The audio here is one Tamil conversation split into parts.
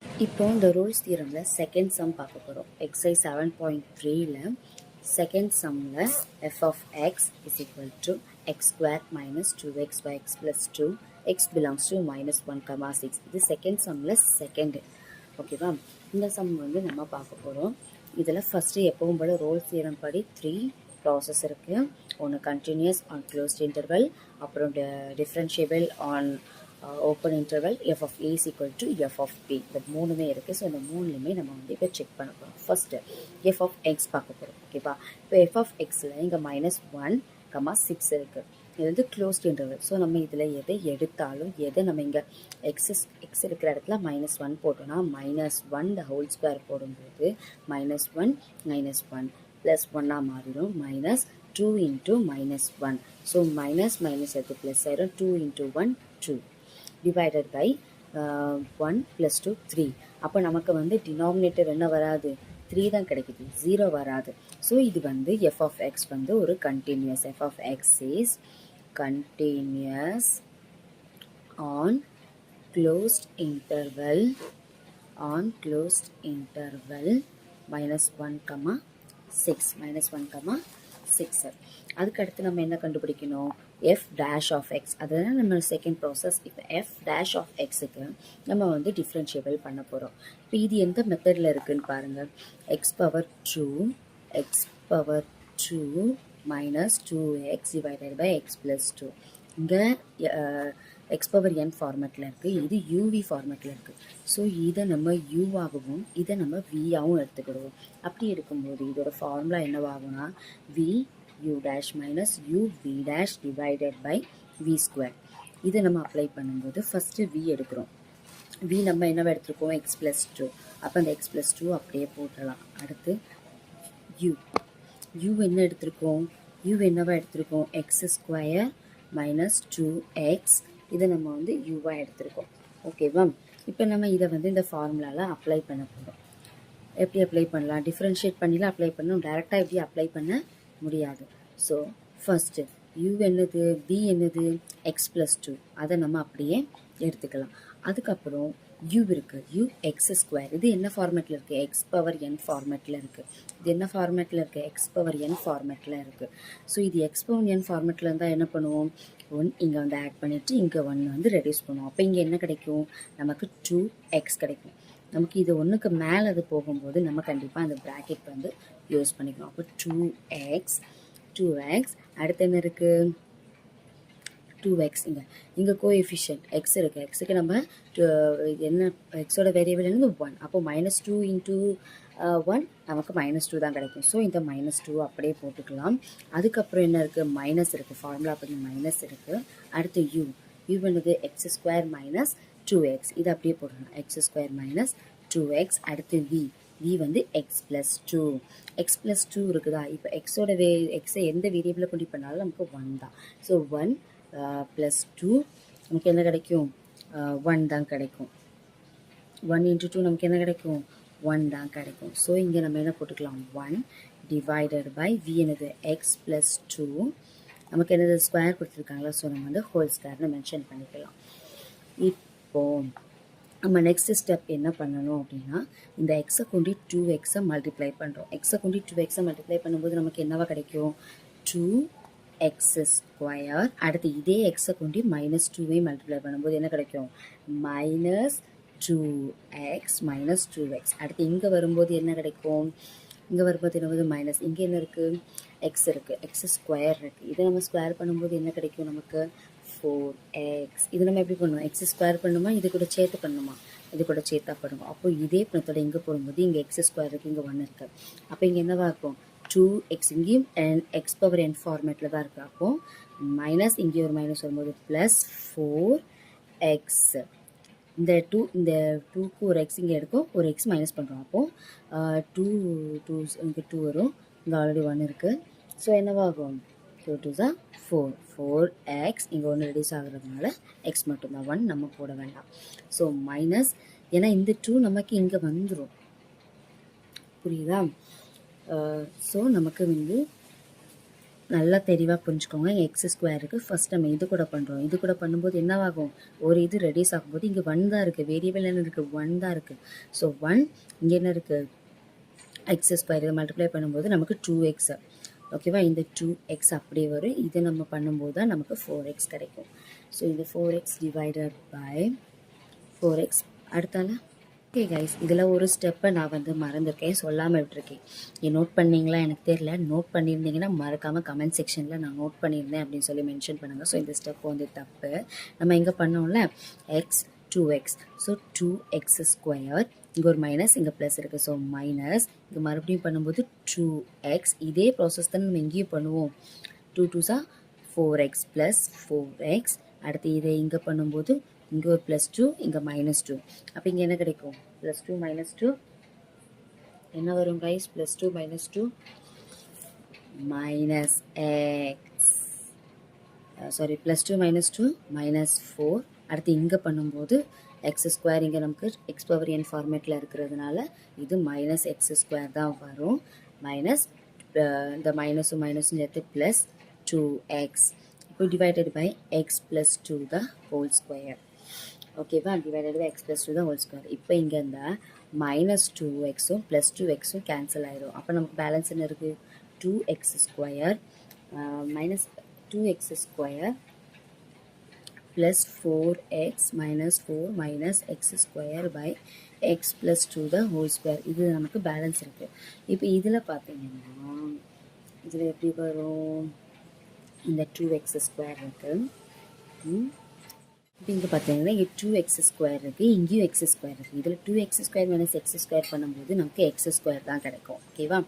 இப்போ இந்த ரூல்ஸ் தியரம்ல செகண்ட் சம் பார்க்க போகிறோம். எக்ஸைஸ் 7.3ல செகண்ட் சம்மில் f of X is equal to x square minus 2x by x plus 2 x belongs to -1, 6. இது செகண்ட் சம்மில் செகண்டு. ஓகேவா? இந்த சம் வந்து நம்ம பார்க்க போகிறோம். இதில் ஃபஸ்ட்டு எப்பவும் போல ரோல்ஸ் தியரம் படி 3 ப்ராசஸ் இருக்குது. ஒன்று கண்டினியூஸ் ஆன் க்ளோஸ்ட் இன்டர்வல், அப்புறம் differentiable on open interval, F of A is equal to F of B. இந்த மூணுமே இருக்குது. ஸோ இந்த மூணுலையுமே நம்ம வந்து இப்போ செக் பண்ண போகிறோம். ஃபஸ்ட்டு எஃப் ஆஃப் எக்ஸ் பார்க்க போகிறோம். ஓகேவா? இப்போ எஃப் ஆஃப் எக்ஸில் இங்கே -1, 6 இருக்குது. இது வந்து க்ளோஸ்ட் இன்டர்வல். ஸோ நம்ம இதில் எதை எடுத்தாலும் நம்ம இங்கே எக்ஸ் இருக்கிற இடத்துல -1 போட்டோம்னா -1 த ஹோல் ஸ்கொயர் போடும்போது -1 -1 +1 மாறிடும். -2 into -1. ஸோ மைனஸ் எடுத்து ப்ளஸ் ஆயிடும். 2 into 1 2 டிவைடட் பை 1 + 2 3. அப்போ நமக்கு வந்து டினாமினேட்டர் என்ன வராது? 3 தான் கிடைக்குது, 0 வராது. ஸோ இது வந்து எஃப் ஆஃப் எக்ஸ் வந்து ஒரு continuous. F of X is continuous on closed interval -1,6. அதுக்கு அடுத்து நம்ம என்ன கண்டுபிடிக்கணும்? F dash of X. அதுதான் நம்ம செகண்ட் ப்ராசஸ். இப்போ எஃப் டேஷ் ஆஃப் எக்ஸுக்கு நம்ம வந்து டிஃப்ரென்ஷியபிள் பண்ண போகிறோம். இப்போ இது எந்த மெத்தடில் இருக்குதுன்னு பாருங்கள். x power 2 minus 2x divided by x plus 2. இங்கே x power n ஃபார்மேட்டில் இருக்குது, இது uv ஃபார்மேட்டில் இருக்குது. ஸோ இதை நம்ம uவாகவும் இதை நம்ம vஆகவும் எடுத்துக்கிடுவோம். அப்படி எடுக்கும்போது இதோட formula என்னவாகும்னா v u dash minus u v dash divided by v square. இதை நம்ம அப்ளை பண்ணும்போது ஃபஸ்ட்டு v எடுக்கிறோம். v நம்ம என்னவா எடுத்துருக்கோம்? x plus 2. அப்போ அந்த x plus 2 அப்படியே போட்டலாம். அடுத்து u என்ன எடுத்திருக்கோம்? u என்னவா எடுத்திருக்கோம்? x square minus 2x. இதை நம்ம வந்து யூவா எடுத்திருக்கோம். ஓகேவா? இப்போ நம்ம இதை வந்து இந்த ஃபார்முலாவில் அப்ளை பண்ண போகிறோம். எப்படி அப்ளை பண்ணலாம்? டிஃப்ரென்ஷியேட் பண்ணிலாம் அப்ளை பண்ணணும். டைரெக்டாக எப்படி அப்ளை பண்ண முடியாது. ஸோ ஃபஸ்ட்டு u என்னது? b என்னது? x plus 2. அதை நம்ம அப்படியே எடுத்துக்கலாம். அதுக்கப்புறம் u இருக்குது, u x ஸ்கொயர். இது என்ன ஃபார்மேட்டில் இருக்குது? x power n ஃபார்மேட்டில் இருக்குது. இது என்ன ஃபார்மேட்டில் இருக்குது? x power n ஃபார்மேட்டில் இருக்குது. ஸோ இது x power n ஃபார்மேட்டில் இருந்தால் என்ன பண்ணுவோம்? 1 இங்கே வந்து ஆட் பண்ணிவிட்டு இங்கே 1 வந்து ரெடியூஸ் பண்ணுவோம். அப்போ இங்கே என்ன கிடைக்கும்? நமக்கு 2x கிடைக்கும். நமக்கு இது ஒன்றுக்கு மேலே அது போகும்போது நம்ம கண்டிப்பாக அந்த ப்ராக்கெட் வந்து யூஸ் பண்ணிக்கணும். அப்போ 2x அடுத்து என்ன இருக்குது? 2x. இங்கே கோஎஃபிஷியன்ட் எக்ஸ் இருக்குது. எக்ஸுக்கு நம்ம என்ன எக்ஸோட வேரியபிள் என்னது? 1. அப்போ -2 into 1 நமக்கு -2 தான் கிடைக்கும். ஸோ இந்த -2 அப்படியே போட்டுக்கலாம். அதுக்கப்புறம் என்ன இருக்குது? மைனஸ் இருக்குது. ஃபார்முலா பற்றி மைனஸ் இருக்குது. அடுத்து u என்னது? x square minus 2x. இது அப்படியே போட்டுக்கலாம். x square minus 2x. அடுத்து v வந்து x plus 2. x plus 2 இருக்குதா? இப்போ எக்ஸோட எக்ஸை எந்த வேரியபிளை கொண்டு பண்ணாலும் நமக்கு 1 தான். ஸோ 1 plus 2 நமக்கு என்ன கிடைக்கும்? 1 தான் கிடைக்கும். 1 into 2 நமக்கு என்ன கிடைக்கும்? 1 தான் கிடைக்கும். ஸோ இங்கே நம்ம என்ன போட்டுக்கலாம்? 1 டிவைடட் பை v என்னது? x plus 2. நமக்கு என்னது? ஸ்கொயர் கொடுத்துருக்காங்களா? ஸோ நம்ம வந்து ஹோல் ஸ்கொயர்னு மென்ஷன் பண்ணிக்கலாம். இப்போ நம்ம நெக்ஸ்ட் ஸ்டெப் என்ன பண்ணணும் அப்படின்னா, இந்த எக்ஸை கொண்டு 2x மல்டிப்ளை பண்ணுறோம். எக்ஸை கொண்டு 2x மல்டிப்ளை பண்ணும்போது நமக்கு என்னவா கிடைக்கும்? 2x square. அடுத்து இதே எக்ஸை கொண்டு -2 மல்டிப்ளை பண்ணும்போது என்ன கிடைக்கும்? -2x minus 2x. அடுத்து இங்கே வரும்போது என்ன கிடைக்கும்? இங்கே வரும்போது என்ன வருது? மைனஸ். இங்கே என்ன இருக்குது? எக்ஸ் இருக்குது, எக்ஸ் ஸ்கொயர் இருக்குது. இதை நம்ம ஸ்கொயர் பண்ணும்போது என்ன கிடைக்கும் நமக்கு? 4x. இது நம்ம எப்படி பண்ணுவோம்? எக்ஸ் ஸ்கொயர் பண்ணுமா, இது கூட சேர்த்து பண்ணுமா? இது கூட சேர்த்தா பண்ணுவோம். அப்போ இதே பணத்தோட இங்கே போடும்போது இங்கே எக்ஸ் ஸ்கொயர் இருக்குது, இங்கே 1 இருக்குது. அப்போ இங்கே என்னவா இருக்கும்? 2x. இங்கேயும் x power n ஃபார்மேட்டில் தான் இருக்குது. அப்போது மைனஸ் இங்கே ஒரு மைனஸ் வரும்போது ப்ளஸ் 4x. இந்த 2க்கு ஒரு எக்ஸ் இங்கே எடுக்கும், ஒரு எக்ஸ் மைனஸ் பண்ணுறோம். அப்போது 2 வரும். இங்கே ஆல்ரெடி 1 இருக்குது. ஸோ என்னவாகும்? 2 2 4x. இங்கே 1 ரெடியூஸ் ஆகுறதுனால எக்ஸ் மட்டும்தான், 1 நம்ம போட வேண்டாம். ஸோ மைனஸ், ஏன்னா இந்த 2 நமக்கு இங்கே வந்துடும். புரியுதா? ஸோ நமக்கு வந்து நல்லா தெளிவாக புரிஞ்சுக்கோங்க. எக்ஸ் ஸ்கொயருக்கு ஃபஸ்ட் நம்ம இது கூட பண்ணுறோம். இது கூட பண்ணும்போது என்னவாகும், ஒரு இது ரெடியூஸ் ஆகும்போது இங்கே 1 தான் இருக்குது, வேரியபிள் என்ன இருக்குது, 1 தான் இருக்குது. ஸோ 1 இங்கே என்ன இருக்குது, எக்ஸ் ஸ்கொயர் இதை மல்டிப்ளை பண்ணும்போது நமக்கு 2x. ஓகேவா, இந்த 2x அப்படியே வரும். இதை நம்ம பண்ணும்போது தான் நமக்கு 4x கிடைக்கும். ஸோ இந்த 4x டிவைடட் பை 4x. அடுத்தால ஓகே கைஸ், இதில் ஒரு ஸ்டெப்பை நான் வந்து மறந்துருக்கேன், சொல்லாமல் விட்டுருக்கேன். நீங்கள் நோட் பண்ணிங்களா எனக்கு தெரியல. நோட் பண்ணியிருந்தீங்கன்னா மறக்காமல் கமெண்ட் செக்ஷனில் நான் நோட் பண்ணியிருந்தேன் அப்படின்னு சொல்லி மென்ஷன் பண்ணுங்கள். ஸோ இந்த ஸ்டெப் வந்து தப்பு. நம்ம இங்கே பண்ணோம்ல X 2x. So 2x square, இங்கே ஒரு மைனஸ் இங்கே ப்ளஸ் இருக்குது. ஸோ மைனஸ் இங்கே மறுபடியும் பண்ணும்போது 2x. இதே ப்ராசஸ் தான் நம்ம இங்கேயும் பண்ணுவோம். 2 2s 4x ப்ளஸ் 4x. அடுத்து இதை இங்கே பண்ணும்போது இங்கே ஒரு +2 இங்கே -2. அப்போ இங்கே என்ன கிடைக்கும், +2 -2 என்ன வரும் கைஸ், +2 -2 -x. சாரி, +2 -2 -4. அடுத்து இங்கே பண்ணும்போது எக்ஸ் ஸ்கொயர், இங்கே நமக்கு எக்ஸ் பவர் n ஃபார்மேட்டில் இருக்கிறதுனால இது -x² தான் வரும். மைனஸ் இந்த மைனஸும் மைனஸும் சேர்த்து +2x. இப்போ divided by x + 2 the whole square. ஓகேவா, டிவைடட் பை x + 2 தான் ஹோல் ஸ்கொயர். இப்போ இங்கே இந்த -2xும் +2xும் கேன்சல் ஆயிடும். அப்போ நமக்கு பேலன்ஸ் என்ன இருக்குது, 2x square -2x square plus 4x -4 - x square by x + 2 the whole square. இது நமக்கு பேலன்ஸ் இருக்குது. இப்போ இதில் பார்த்தீங்கன்னா இதில் எப்படி வரும், இந்த 2x ஸ்கொயர் இருக்குது. இப்போ இங்கே பார்த்தீங்கன்னா இங்கே 2x ஸ்கொயர் இருக்குது, இங்கேயும் x ஸ்கொயர் இருக்குது. இதில் 2x ஸ்கொயர் - x ஸ்கொயர் பண்ணும்போது நமக்கு x ஸ்கொயர் தான் கிடைக்கும். ஓகேவா,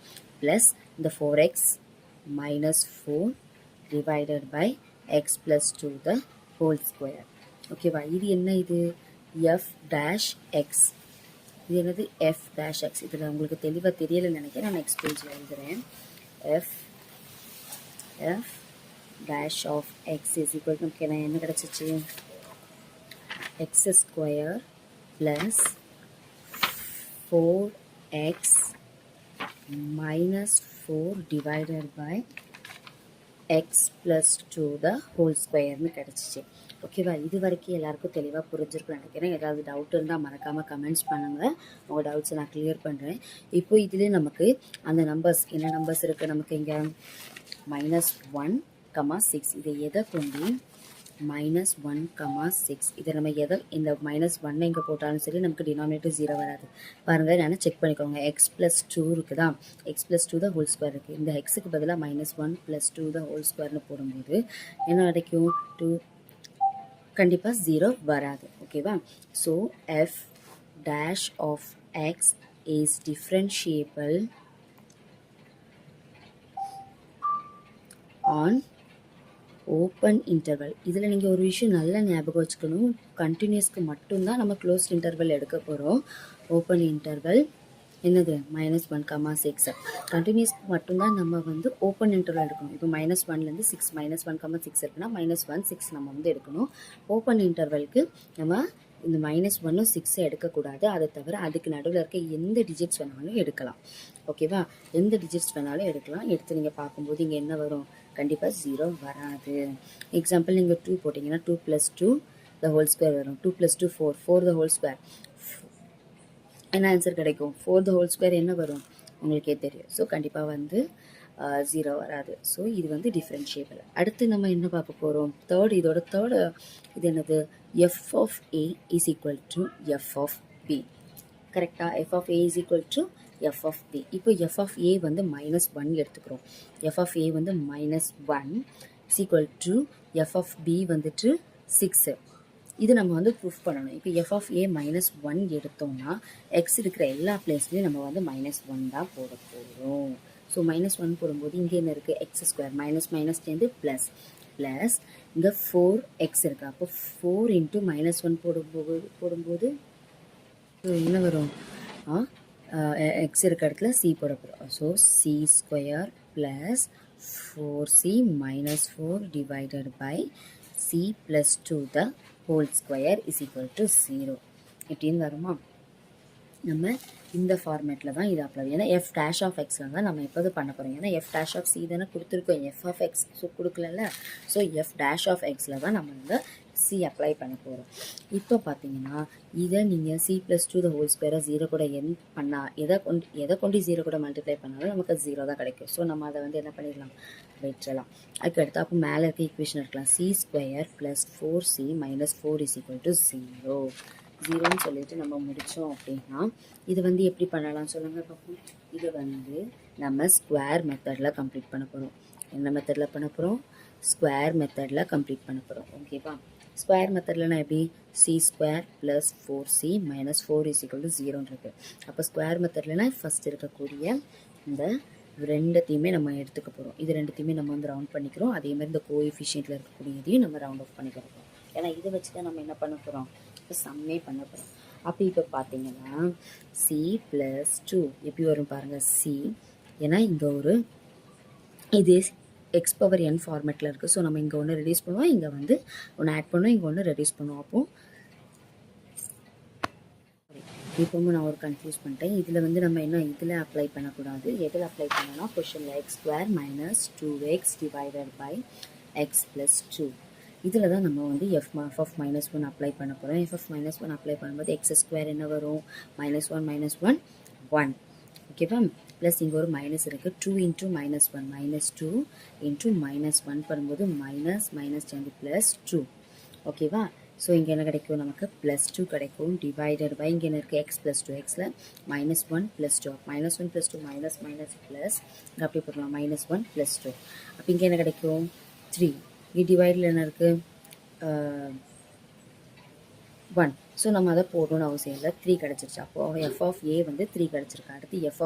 ப்ளஸ் இந்த 4x -4 divided by x + 2 the whole square. ஓகேவா, இது என்ன, இது f'(x). இது என்னது f'(x). இதில் உங்களுக்கு தெளிவாக தெரியலைன்னு நினைக்கிறேன், நான் நெக்ஸ்ட் பேஜில் எழுதுகிறேன். f'(x) நமக்கு என்ன கிடச்சிச்சு, x square plus 4x -4 divided by x + 2 the whole ஸ்கொயர்னு கிடச்சிச்சு. ஓகேவா, இது வரைக்கும் எல்லாருக்கும் தெளிவாக புரிஞ்சிருக்குன்னு நினைக்கிறேன். ஏதாவது டவுட் இருந்தால் மறக்காமல் கமெண்ட்ஸ் பண்ணுங்கள், உங்கள் டவுட்ஸை நான் கிளியர் பண்ணுறேன். இப்போ இதிலே நமக்கு அந்த நம்பர்ஸ் என்ன நம்பர்ஸ் இருக்குது, நமக்கு இங்கே -1, 6. இதை எதை கொண்டு -1, 6 இதை நம்ம எதை இந்த -1 இங்கே போட்டாலும் சரி நமக்கு டினாமினேட்டர் 0 வராது. பாருங்கள், நான் செக் பண்ணிக்கோங்க. x + 2 இருக்குதா, x + 2 த ஹோல் ஸ்கொயர் இருக்குது. இந்த எக்ஸுக்கு பதிலாக -1 + 2 த ஹோல் ஸ்கொயர்னு போடும்போது என்ன கிடைக்கும், 2 கண்டிப்பாக 0 வராது. ஓகேவா, so f'(x) is differentiable on open interval. இதில் நீங்கள் ஒரு விஷயம் நல்லா ஞாபகம் வச்சுக்கணும், கண்டினியூஸ்க்கு மட்டும்தான் நம்ம க்ளோஸ்ட் இன்டர்வல் எடுக்க போகிறோம். ஓப்பன் இன்டர்வல் என்னது -1, 6. கண்டினியூஸ்க்கு மட்டும்தான் நம்ம வந்து ஓப்பன் இன்டர்வல் எடுக்கணும். இப்போ -1லேருந்து 6 -1, 6 இருக்குன்னா -1, 6 நம்ம வந்து எடுக்கணும். ஓப்பன் இன்டர்வலுக்கு நம்ம இந்த -1ம் 6 எடுக்கக்கூடாது. அதை தவிர அதுக்கு நடுவில் இருக்க எந்த டிஜிட்ஸ் வேணாலும் எடுக்கலாம். ஓகேவா, எந்த டிஜிட்ஸ் வேணாலும் எடுக்கலாம். எடுத்து நீங்கள் பார்க்கும்போது இங்கே என்ன வரும், கண்டிப்பாக 0 வராது. எக்ஸாம்பிள் நீங்கள் 2 போட்டிங்கன்னா 2 + 2 த ஹோல் ஸ்கொயர் வரும். 2 + 2 4, 4 த ஹோல் ஸ்கொயர். என்ன ஆன்சர் கிடைக்கும், 4 த ஹோல் ஸ்கொயர் என்ன வரும் உங்களுக்கே தெரியும். ஸோ கண்டிப்பாக வந்து 0 வராது. ஸோ இது வந்து டிஃப்ரென்ஷியபிள். அடுத்து நம்ம என்ன பார்க்க போகிறோம், இதோட தேர்டு இது என்னது, f(a) = f(b). கரெக்டாக, f(a) = f(b). இப்போ f(a) வந்து -1 எடுத்துக்கிறோம். f(a) வந்து -1 = f(b) வந்துட்டு 6. இது நம்ம வந்து ப்ரூஃப் பண்ணணும். இப்போ f(a) -1 எடுத்தோம்னா x இருக்கிற எல்லா பிளேஸ்லையும் நம்ம வந்து -1 தான் போட போகிறோம். ஸோ -1 போடும்போது இங்கே என்ன இருக்குது, x ஸ்கொயர் மைனஸ் சேர்ந்து ப்ளஸ் இங்கே 4x இருக்குது. அப்போ 4 × -1 போடும்போது என்ன வரும், x இருக்க இடத்துல c போட போகிறோம். So c square plus 4c - 4 divided by c + 2 the whole square = 0. இப்படின்னு வருமா. நம்ம இந்த ஃபார்மேட்டில் தான் இது அப்ளை, ஏன்னா எஃப் டேஷ் ஆஃப் எக்ஸில் தான் நம்ம எப்போது பண்ண போகிறோம், ஏன்னா எஃப் டேஷ் ஆஃப் சி தானே கொடுத்துருக்கோம், எஃப் ஆஃப் எக்ஸ் ஸோ கொடுக்கல. ஸோ எஃப் டேஷ் ஆஃப் எக்ஸில் தான் நம்ம இந்த சி அப்ளை பண்ண போகிறோம். இப்போ பார்த்தீங்கன்னா இதை நீங்கள் c plus two the whole ஸ்கொயரை ஜீரோ கூட என் பண்ணால் எதை கொண்டு ஜீரோ கூட மல்டிப்ளை பண்ணாலும் நமக்கு ஜீரோ தான் கிடைக்கும். ஸோ நம்ம அதை வந்து என்ன பண்ணிடலாம், வெற்றலாம். அதுக்கு அடுத்து அப்போ மேலே இருக்க ஈக்குவேஷன் இருக்கலாம், C square plus 4c minus 4 is equal to 0 ஜீரோன்னு சொல்லிட்டு நம்ம முடித்தோம் அப்படின்னா இது வந்து எப்படி பண்ணலாம்னு சொல்லுங்கள் பார்ப்போம். இது வந்து நம்ம ஸ்கொயர் மெத்தடில் கம்ப்ளீட் பண்ண போகிறோம். என்ன மெத்தடில் பண்ண போகிறோம், ஸ்கொயர் மெத்தடில் கம்ப்ளீட் பண்ண போகிறோம். ஓகேவா, ஸ்கொயர் மெத்தடில் நான் எப்படி c square plus 4c minus 4 is equal to 0ன்னு இருக்குது. அப்போ ஸ்கொயர் மெத்தட்லனா ஃபஸ்ட் இருக்கக்கூடிய இந்த ரெண்டுத்தையுமே நம்ம எடுத்துக்க போகிறோம். இது ரெண்டுத்தையுமே நம்ம வந்து ரவுண்ட் பண்ணிக்கிறோம். அதேமாதிரி இந்த கோஎஃபிஷியன்ட்டில் இருக்கக்கூடியதையும் நம்ம ரவுண்ட் ஆஃப் பண்ணிக்க போகிறோம். ஏன்னா இதை வச்சு தான் நம்ம என்ன பண்ண போகிறோம், இப்போ சம்மே பண்ண போகிறோம். அப்போ இப்போ பார்த்தீங்கன்னா சி ப்ளஸ் 2 எப்படி வரும் பாருங்கள், சி, ஏன்னா இங்கே ஒரு இது எக்ஸ் பவர் என் ஃபார்மேட்டில் இருக்குது. ஸோ நம்ம இங்கே ஒன்று ரெடியூஸ் பண்ணுவோம், இங்கே வந்து ஒன்று ஆட் பண்ணுவோம், இங்கே ஒன்று ரெடியூஸ் பண்ணுவோம். அப்போது இப்போவும் நான் ஒரு கன்ஃபியூஸ் பண்ணிட்டேன். இதில் வந்து நம்ம என்ன இதில் அப்ளை பண்ணக்கூடாது, எதில் அப்ளை பண்ணோன்னா கொஷனில் x square minus 2x divided by x plus 2 இதில் தான் நம்ம வந்து எஃப் ஆஃப் -1 அப்ளை பண்ண போகிறோம். எஃப் ஆஃப் -1 அப்ளை பண்ணும்போது எக்ஸ் ஸ்கொயர் என்ன வரும், -1 1 ஓகேவா, ப்ளஸ் இங்கே ஒரு மைனஸ் இருக்குது, 2 இன்ட்டு -1 -2 இன்ட்டு -1 பண்ணும்போது மைனஸ் மைனஸ் சேர்ந்து ப்ளஸ் 2 ஓகேவா. ஸோ இங்கே என்ன கிடைக்கும், நமக்கு +2 கிடைக்கும், டிவைடட் பை இங்கே என்ன இருக்குது எக்ஸ் ப்ளஸ் 2, எக்ஸில் -1 + 2, -1 + 2 மைனஸ் மைனஸ் ப்ளஸ், இங்கே அப்படி போடலாம் -1 + 2. அப்போ இங்கே என்ன கிடைக்கும் 3, இங்கே டிவைடில் என்ன இருக்குது 1. ஸோ நம்ம அதை போடணும்னு அவசியம் இல்லை, 3 கிடச்சிருச்சு. அப்போது எஃப் ஆஃப் ஏ வந்து 3 கிடச்சிருக்கு. அடுத்து எஃப்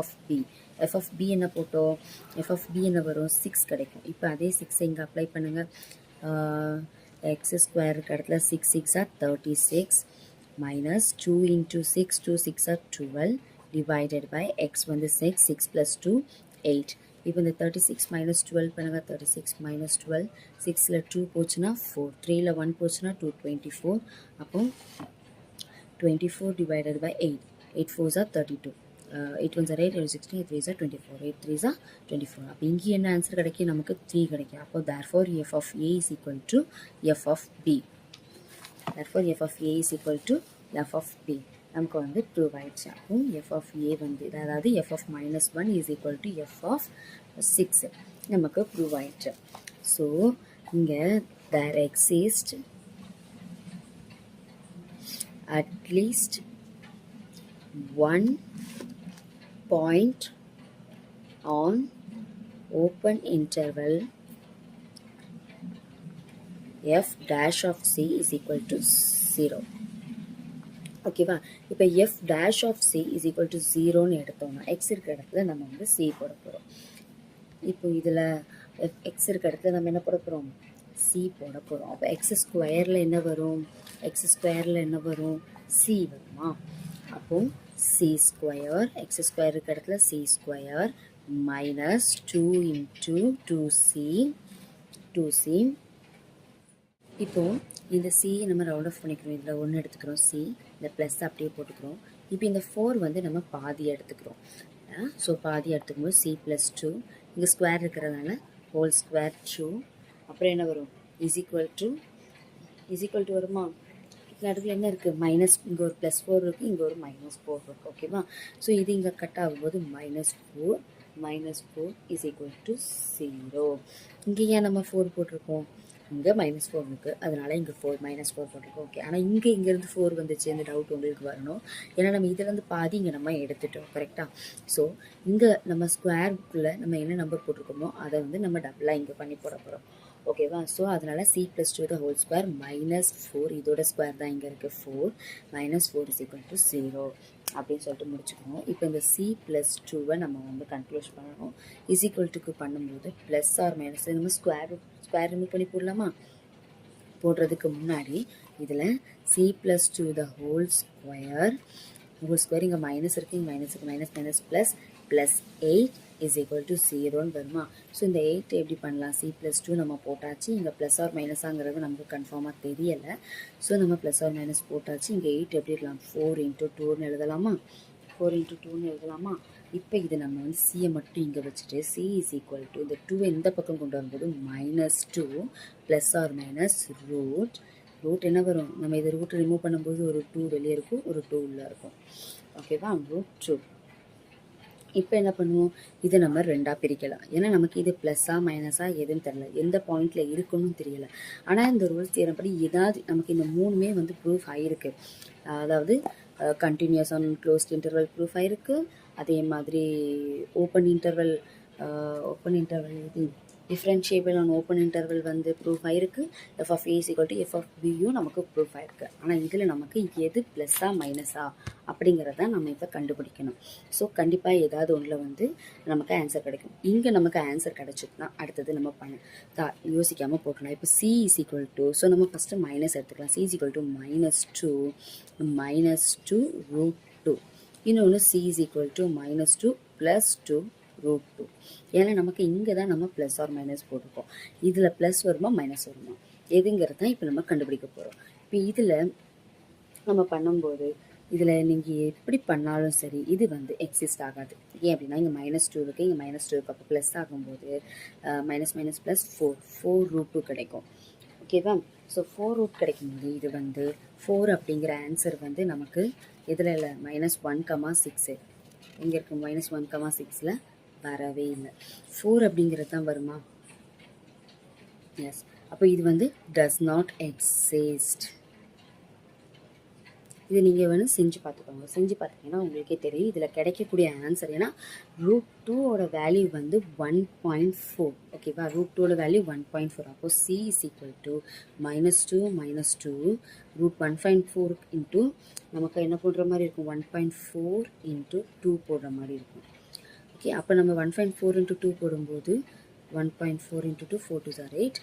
ஆஃப் பி என்ன போட்டோம், எஃப் ஆஃப் பி என்ன வரும் 6 கிடைக்கும். இப்போ அதே 6 இங்கே அப்ளை பண்ணுங்கள். எக்ஸ் ஸ்கொயருக்கு இடத்துல 6 6 are 36 minus 2 into 6 2 6 are 12 divided by X வந்து 6 6 + 2 8. இப்போ இந்த 36 மைனஸ் 12 பண்ணுங்கள், 36 மைனஸ் 12, 6ல் 2 போச்சுன்னா 4, 3ல் 1 போச்சுன்னா 2, 24. அப்போ 24 divided by 8, 8 4s are 32, 8 1s are 8, 8 16, 8 3s are 24, 8 3s are 24. அப்போ இங்கே என்ன ஆன்சர் கிடைக்கும், நமக்கு 3 கிடைக்கும். அப்போ therefore f of a is equal to f of b. therefore f of a is equal to f of b நமக்கு வந்து ப்ரூவ் ஆயிடுச்சு. அப்போ f of a வந்து அதாவது f of -1 is equal to f of 6 நமக்கு ப்ரூவ் ஆயிடுச்சு. ஸோ இங்கே there exists at least one point on open interval f dash of c is equal to 0. ஓகேவா, இப்போ F dash of c is equal to 0ன்னு எடுத்தோம்னா எக்ஸ் இருக்க இடத்துல நம்ம வந்து சி போட போகிறோம். இப்போ இதில் எக்ஸ் இருக்க இடத்துல நம்ம என்ன போட போகிறோம், சி போட போகிறோம். அப்போ எக்ஸ் ஸ்கொயரில் என்ன வரும், எக்ஸ் ஸ்கொயரில் என்ன வரும், சி வருமா. அப்போ சி ஸ்கொயர், எக்ஸ் ஸ்கொயர் இருக்க இடத்துல C square minus 2 into 2c. இப்போது இந்த சி நம்ம ரவுண்ட் ஆஃப் பண்ணிக்கிறோம், இதில் 1 எடுத்துக்கிறோம், சி இந்த ப்ளஸ் அப்படியே போட்டுக்கிறோம். இப்போ இந்த 4 வந்து நம்ம பாதி எடுத்துக்கிறோம். ஸோ பாதி எடுத்துக்கும்போது சி ப்ளஸ் 2, இங்கே ஸ்கொயர் இருக்கிறதுனால ஹோல் ஸ்கொயர் 2, அப்புறம் என்ன வரும் இஸ் ஈக்குவல் டு வருமா. நடுவில் என்ன இருக்குது மைனஸ், இங்கே ஒரு +4 இருக்குது, இங்கே ஒரு -4 இருக்குது. ஓகேவா, ஸோ இது இங்கே கட் ஆகும்போது -4 இஸ் ஈக்குவல் டு 0. இங்கே ஏன் நம்ம 4 போட்டிருக்கோம், இங்கே -4 இருக்குது, அதனால் இங்கே -4 போட்டிருக்கோம். ஓகே, ஆனால் இங்கேருந்து 4 வந்துச்சு, அந்த டவுட் உங்களுக்கு வரணும். ஏன்னா நம்ம இதிலேருந்து பாதி இங்கே நம்ம எடுத்துட்டோம், கரெக்டாக. ஸோ இங்கே நம்ம ஸ்கொயருக்குள்ளே நம்ம என்ன நம்பர் போட்டிருக்கோமோ அதை வந்து நம்ம டபுளாக இங்கே பண்ணி போட போகிறோம். ஓகேவா, ஸோ அதனால் c + 2 த ஹோல் ஸ்கொயர் -4, இதோட ஸ்கொயர் தான் இங்கே இருக்குது 4, -4 இஸ் ஈக்குவல் டு 0 அப்படின்னு சொல்லிட்டு முடிச்சுக்கணும். இப்போ இந்த c + 2 நம்ம வந்து கன்க்ளூட் பண்ணணும். இஸ் ஈக்குவல் டுக்கு பண்ணும்போது ப்ளஸ் ஆர் மைனஸ் நம்ம ஸ்கொயர் ரிமூவ் பண்ணி போடலாமா. போடுறதுக்கு முன்னாடி இதில் c + 2 த ஹோல் ஸ்கொயர் இங்கே மைனஸ் இருக்குது, இங்கே மைனஸ் இருக்குது, minus plus 8 is equal to 0ன்னு வருமா. ஸோ இந்த 8 எப்படி பண்ணலாம், c + 2 நம்ம போட்டாச்சு, இங்கே ப்ளஸ் ஆர் மைனஸாங்கிறது நமக்கு கன்ஃபார்மாக தெரியலை. ஸோ நம்ம ப்ளஸ் ஆர் மைனஸ் போட்டாச்சு. இங்கே 8 எப்படி இருக்கலாம், 4 × 2ன்னு எழுதலாமா. 4 into 2ன்னு எழுதலாமா? இப்போ இது நம்ம வந்து சியை மட்டும் இங்கே வச்சுட்டு சி இஸ் ஈக்குவல் டு இந்த 2 எந்த பக்கம் கொண்டு வரும்போது -2 ப்ளஸ் ஆர் மைனஸ் ரூட் என்ன வரும்? நம்ம இதை ரூட் ரிமூவ் பண்ணும்போது ஒரு 2 வெளியே இருக்கும், ஒரு 2 உள்ளே இருக்கும். ஓகேவா? √2. இப்போ என்ன பண்ணுவோம்? இதை நம்ம ரெண்டாக பிரிக்கலாம். ஏன்னா நமக்கு இது ப்ளஸ்ஸா மைனஸா எதுன்னு தெரியல, எந்த பாயிண்டில் இருக்குன்னு தெரியல. ஆனால் இந்த ரூல்ஸ் தியரம் படி ஏதாவது நமக்கு இந்த மூணுமே வந்து ப்ரூஃப் ஆகிருக்கு. அதாவது continuous on closed interval proof ஆகிருக்கு. அதே மாதிரி ஓப்பன் இன்டர்வல் இது டிஃப்ரென்ஷியபிள் ஆன் ஓப்பன் இன்டர்வல் வந்து ப்ரூஃப் ஆகிருக்கு. F of A equal to F of பியும் நமக்கு ப்ரூஃப் ஆகிருக்கு. ஆனால் இதில் நமக்கு எது ப்ளஸ்ஸா மைனஸா அப்படிங்கிறத நம்ம இப்போ கண்டுபிடிக்கணும். ஸோ கண்டிப்பாக ஏதாவது ஒன்றில் வந்து நமக்கு ஆன்சர் கிடைக்கும். இங்கே நமக்கு ஆன்சர் கிடைச்சிட்டுனா அடுத்தது நம்ம யோசிக்காமல் போட்டணும். இப்போ C is equal to, so நம்ம ஃபஸ்ட்டு மைனஸ் எடுத்துக்கலாம். C is equal to -2 √2. இன்னொன்று சி இஸ் ஈக்குவல் டு -2 +2 √2. ஏன்னா நமக்கு இங்கே தான் நம்ம ப்ளஸ் ஆர் மைனஸ் போட்டிருக்கோம். இதில் ப்ளஸ் வருமா மைனஸ் வருமா எதுங்கிறது தான் இப்போ நம்ம கண்டுபிடிக்க போகிறோம். இப்போ இதில் நம்ம பண்ணும்போது இதில் நீங்கள் எப்படி பண்ணாலும் சரி இது வந்து எக்ஸிஸ்ட் ஆகாது. ஏன் அப்படின்னா இங்கே -2 இருக்குது, இங்கே -2 இருக்குது. அப்போ ப்ளஸ் ஆகும்போது -4 √2 கிடைக்கும். ஓகேவா? ஸோ 4 கிடைக்கும்போது இது வந்து 4 அப்படிங்கிற ஆன்சர் வந்து நமக்கு இதில் இல்லை -1,6 எங்கே இருக்குது? -1,6ல் வரவே இல்லை. 4 அப்படிங்கிறது தான் வருமா? எஸ். அப்போ இது வந்து டஸ் நாட் எக்ஸிஸ்ட். இது நீங்கள் வேணும் செஞ்சு பார்த்துக்கோங்க. செஞ்சு பார்த்தீங்கன்னா உங்களுக்கே தெரியும் இதில் கிடைக்கக்கூடிய ஆன்சர். ஏன்னா √2ஓட வேல்யூ வந்து 1.4. ஓகேவா? √2ஓட வேல்யூ 1.4. அப்போ C is equal to -2 √1.4 into நமக்கு என்ன போடுற மாதிரி இருக்கும்? 1.4 இன்ட்டு 2 போடுற மாதிரி இருக்கும். ஓகே, அப்போ நம்ம 1.4 இன்ட்டு 2 போடும்போது 1.4 இன்ட்டு 2 4 2 are 8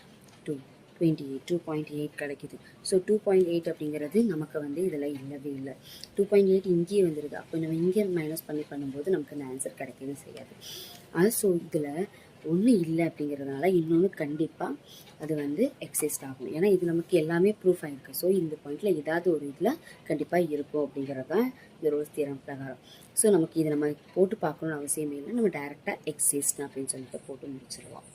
2.8 கிடைக்குது. ஸோ 2.8 அப்படிங்கிறது நமக்கு வந்து இதில் இல்லவே இல்லை. 2.8 இங்கேயே வந்துடுது. அப்போ நம்ம இங்கே மைனஸ் பண்ணும்போது நமக்கு அந்த ஆன்சர் கிடைக்கவே செய்யாது. ஸோ இதில் ஒன்று இல்லை அப்படிங்கிறதுனால இன்னொன்று கண்டிப்பாக அது வந்து எக்ஸிஸ்ட் ஆகும். ஏன்னா இது நமக்கு எல்லாமே ப்ரூஃப் ஆகிருக்கு. ஸோ இந்த பாயிண்டில் ஏதாவது ஒரு இதில் கண்டிப்பாக இருக்கும் அப்படிங்கிறது தான் இந்த ரோல்ஸ் தியரம் பிரகாரம். ஸோ நமக்கு இதை நம்ம போட்டு பார்க்கணுன்னு அவசியமே இல்லை. நம்ம டைரெக்டாக எக்ஸிஸ்ட் அப்படின்னு சொல்லிட்டு போட்டு முடிச்சிடுவோம்.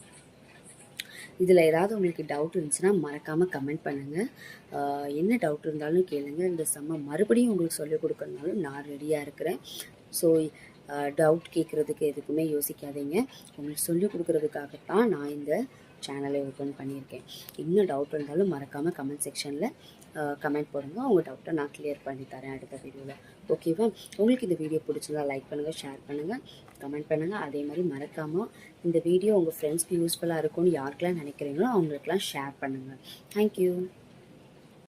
இதில் ஏதாவது உங்களுக்கு டவுட் இருந்துச்சுன்னா மறக்காமல் கமெண்ட் பண்ணுங்கள். என்ன டவுட் இருந்தாலும் கேளுங்க. இந்த சம்மை மறுபடியும் உங்களுக்கு சொல்லிக் கொடுக்கறதுனாலும் நான் ரெடியாக இருக்கிறேன். ஸோ டவுட் கேட்குறதுக்கு எதுக்குமே யோசிக்காதீங்க. உங்களுக்கு சொல்லிக் கொடுக்குறதுக்காகத்தான் நான் இந்த சேனலை ஓப்பன் பண்ணியிருக்கேன். இன்னும் டவுட் இருந்தாலும் மறக்காமல் கமெண்ட் செக்ஷனில் கமெண்ட் போடுங்க. உங்கள் டவுட்டை நான் கிளியர் பண்ணி தரேன் அடுத்த வீடியோவில். ஓகேவா? உங்களுக்கு இந்த வீடியோ பிடிச்சிருந்தா லைக் பண்ணுங்கள், ஷேர் பண்ணுங்கள், கமெண்ட் பண்ணுங்கள். அதே மாதிரி மறக்காமல் இந்த வீடியோ உங்கள் ஃப்ரெண்ட்ஸ்க்கு யூஸ்ஃபுல்லாக இருக்கும்னு யாருக்கெல்லாம் நினைக்கிறீங்களோ அவங்களுக்கெல்லாம் ஷேர் பண்ணுங்கள். தேங்க்யூ.